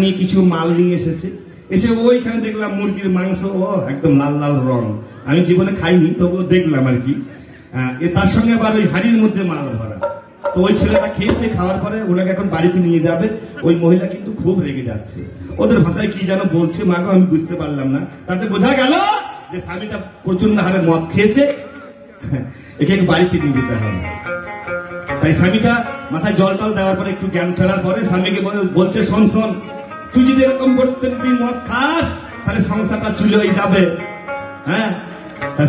নিয়ে কিছু মাল নিয়ে এসেছে। এসে ওইখানে দেখলাম মুরগির মাংস, একদম লাল লাল রং। আমি জীবনে খাইনি, তবুও দেখলাম আর কি। তার সঙ্গে আবার ওই হাড়ির মধ্যে মাল ভরা। তো ওই ছেলেটা খেয়েছে, খাওয়ার পরে ওনাকে এখন বাড়িতে নিয়ে যাবে। ওই মহিলা কিন্তু খুব রেগে যাচ্ছে, ওদের ভাষায় কি যেন বলছে, মাকে আমি বুঝতে পারলাম না। তাতে বোঝা গেল যে স্বামীটা প্রচন্ড হারে মদ খেয়েছে, একে বাড়িতে নিয়ে যেতে হবে। তাই স্বামীটা মাথায় জল টল দেওয়ার পরে একটু জ্ঞান ফেরার পরে স্বামীকে বলছে, শোন শোন, তুই যদি এরকম প্রত্যেকদিন মদ খাস তাহলে সংসারটা চুলে যাবে। হ্যাঁ,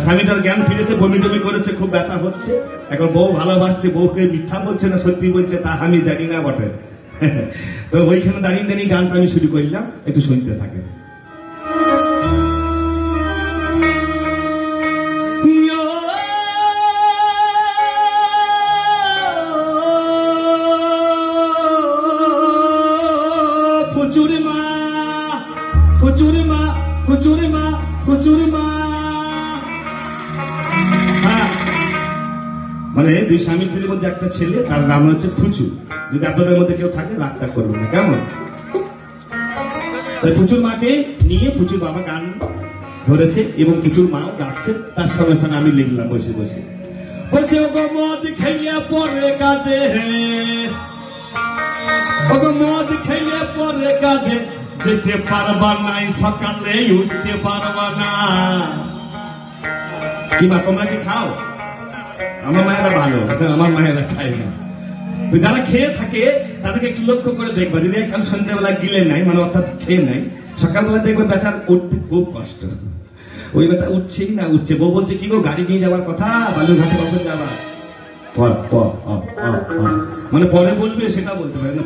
স্বামীটার জ্ঞান ফিরেছে, বমি টমি করেছে, খুব ব্যথা হচ্ছে। এখন বউ ভালোবাসছে, বউকে মিথ্যা বলছে না সত্যি বলছে তা আমি জানি না বটে। তো ওইখানে দাঁড়িয়ে দাঁড়িয়ে গানটা আমি শুরু করলাম, একটু শুনতে থাকে। মানে দুই স্বামী স্ত্রীর মধ্যে একটা ছেলে, তার নাম হচ্ছে ফুচু। যদি আপনাদের মধ্যে কেউ থাকে রাগটা করবেন না, কেমন? তাই ফুচুর মাকে নিয়ে ফুচুর বাবা গান ধরেছে এবং ফুচুর মাও গাচ্ছে, তার সঙ্গে সঙ্গে আমি লিখলাম বসে বসে। বলছে, ওগো মদ খেলে পরে কাজে, ওগো মদ খেলে পরে কাজে যেতে পারবা নাই, সকালে উঠতে পারবা না। কি মা, তোমরা কি খাও? আমার মায়েরা ভালো, আমার মায়েরা খায় না। তো যারা খেয়ে থাকে তাদেরকে একটু লক্ষ্য করে দেখবা, যদি এখন সন্ধ্যাবেলা গিলে নাই, মানে অর্থাৎ খেয়ে নাই, সকালবেলা দেখবে বেটার উঠতে খুব কষ্ট। ওই বেটা উঠছেই না, উঠছে। বউ বলছে, কি গো গাড়ি নিয়ে যাওয়ার কথা, বালুরঘাটে কখন যাবা? মানে পরে বলবে সেটা বলতে পারে না।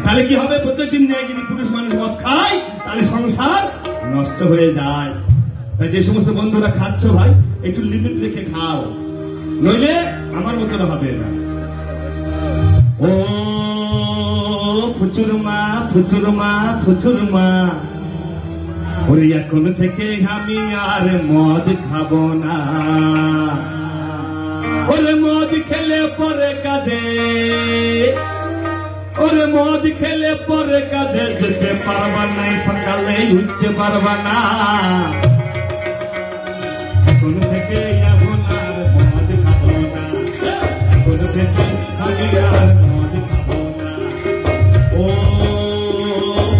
তাহলে কি হবে? প্রত্যেকদিন নেয় যদি পুরুষ মানুষ মদ খায় তাহলে সংসার নষ্ট হয়ে যায়। তাই যে সমস্ত বন্ধুরা খাচ্ছ ভাই, একটু লিমিট রেখে খাও, নইলে আমার মতন হবে না। ও ফুচুর মা, ফুচুর মা, ফুচুর মা, ওরে এখন থেকে আমি আর মদ খাবো না। ওরে মদ খেলে পরে কাঁদে, ওরে মদ খেলে পরে কাঁদে যেতে পারবা নাই, সকালে উঠতে পারবা না। এখন থেকে এখন আর মদ খাবো না, এখন থেকে আমি আর মদ খাবো না। ও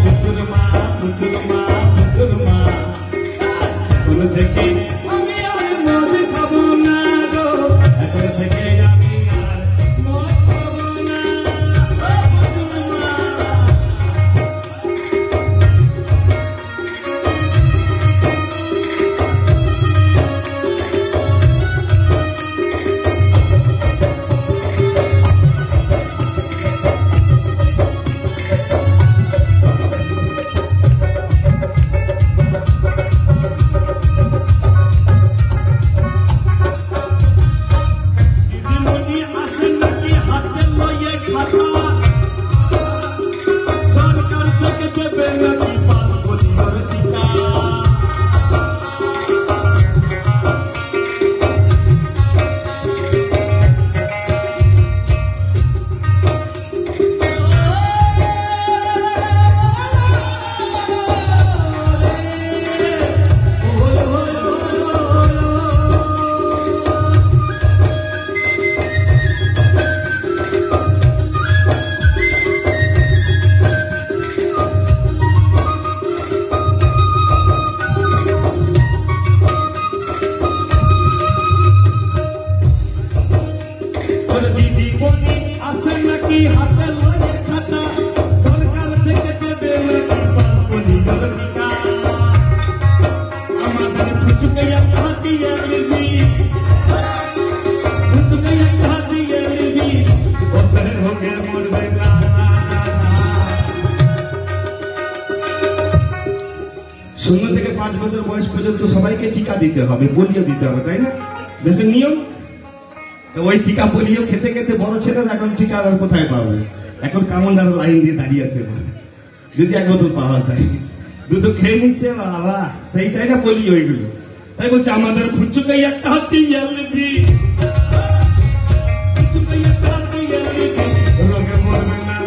ফুচুর মা, ফুচুর মা, ফুচুর মা, এখন থেকে আমি আর মদ খাবো না গো, এখন থেকে আমি আর মদ খাবো না। শূন্য থেকে 5 বছর বয়স পর্যন্ত সবাইকে টিকা দিতে হবে, পোলিও দিতে হবে, তাই না? দেশের নিয়ম। ওই টিকা পোলিও খেতে খেতে বড় ছেলেরা এখন টিকা আর কোথায় পাবে? এখন কামন্ডার লাইন দিয়ে দাঁড়িয়ে আছে, যদি এক বোতল পাওয়া যায়, দুটো খেয়ে নিচ্ছে বাবা, সেইটাই না পোলিও এগুলো। তাই বলছে আমাদের ফুচুকে একটা হাত দিয়ে আনবি, ফুচুকে একটা হাত দিয়ে আনবি, রোগে মরবে না,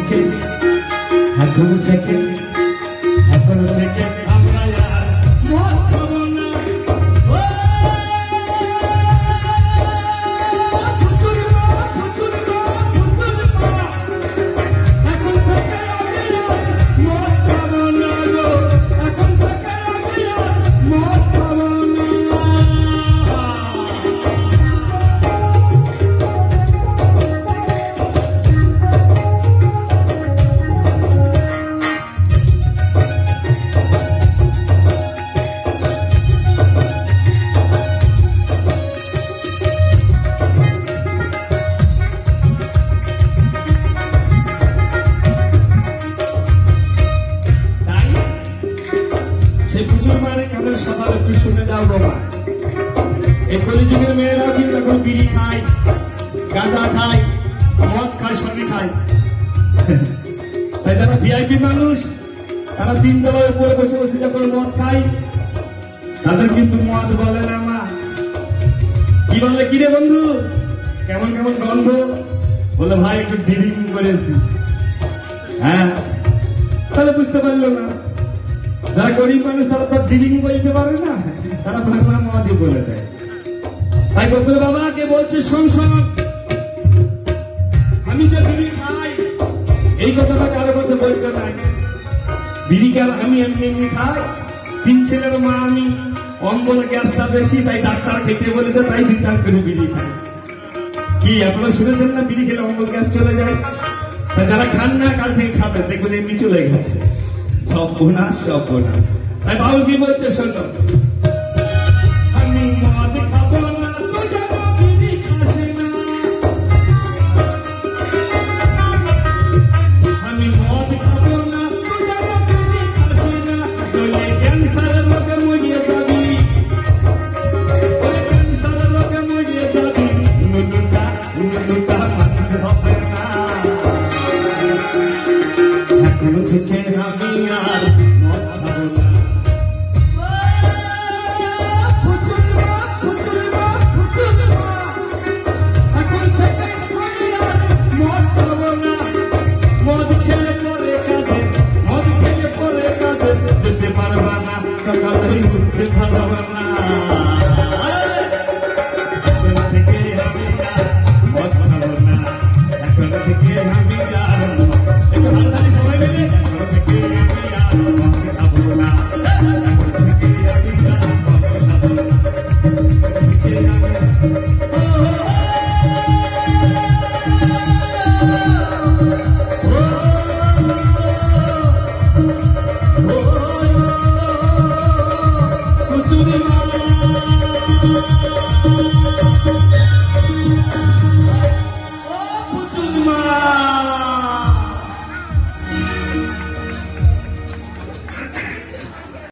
থেকে এখন থেকে আমরা আর মদ খাবো না। সবার একটু শুনে যাও বাবা, এই কলিযুগের মেয়েরাও কিন্তু এখন বিড়ি খায়, গাঁজা খায়, মদ খায়, সবই খায়। তাই যারা ভিআইপি মানুষ তারা 3 তলার উপরে বসে বসে যখন মদ খায় তাদের কিন্তু মদ বলে না মা। কি বলে, কিরে বন্ধু কেমন কেমন গন্ধ? বলে ভাই একটু ডিরিং করেছি। হ্যাঁ, তাহলে বুঝতে পারলো না। যারা গরিব মানুষ তারা তো ডিলিং বলতে পারে না, তারা বাংলা মদই বলে দেয়। তাই বলতে বাবাকে বলছে সংসার আমি যে বিড়ি খাই, এই কথাটা কারো কাছে বলতে না। বিড়ি কেন আমি এমনি খাই? 3 ছেলের মা আমি, অম্বল গ্যাসটা বেশি তাই ডাক্তার খেতে বলেছে, তাই 2 টান করে বিড়ি খাই। কি আপনারা শুনেছেন না বিড়ি খেলে অম্বল গ্যাস চলে যায়? যারা খান না কাল থেকে খাবেন, দেখবেন এমনি চলে গেছে। সব বোনা। তাই বাউল কি বলছে শোনো, আমি মদ খাবো না তো যাব বিড়ি খাসে না, আমি মদ খাবো না তো যাব বিড়ি খাসে না, বলে ক্যান্সার রোগে মরিয়ে যাবি, ক্যান্সার রোগে মরিয়ে যাবি, নুনুটা মানুষ হবে না। এখন থেকে আমি আর মদ খাবো না। এখন থেকে আমি আর মদ খাবো না। মদ খেলে পরে কাঁদে, যেতে পারবা না, সকালে উঠতে পারবা না। এখন থেকে আমি আর মদ খাবো না। এখন থেকে আমি আর সবাই মিলে Thank you.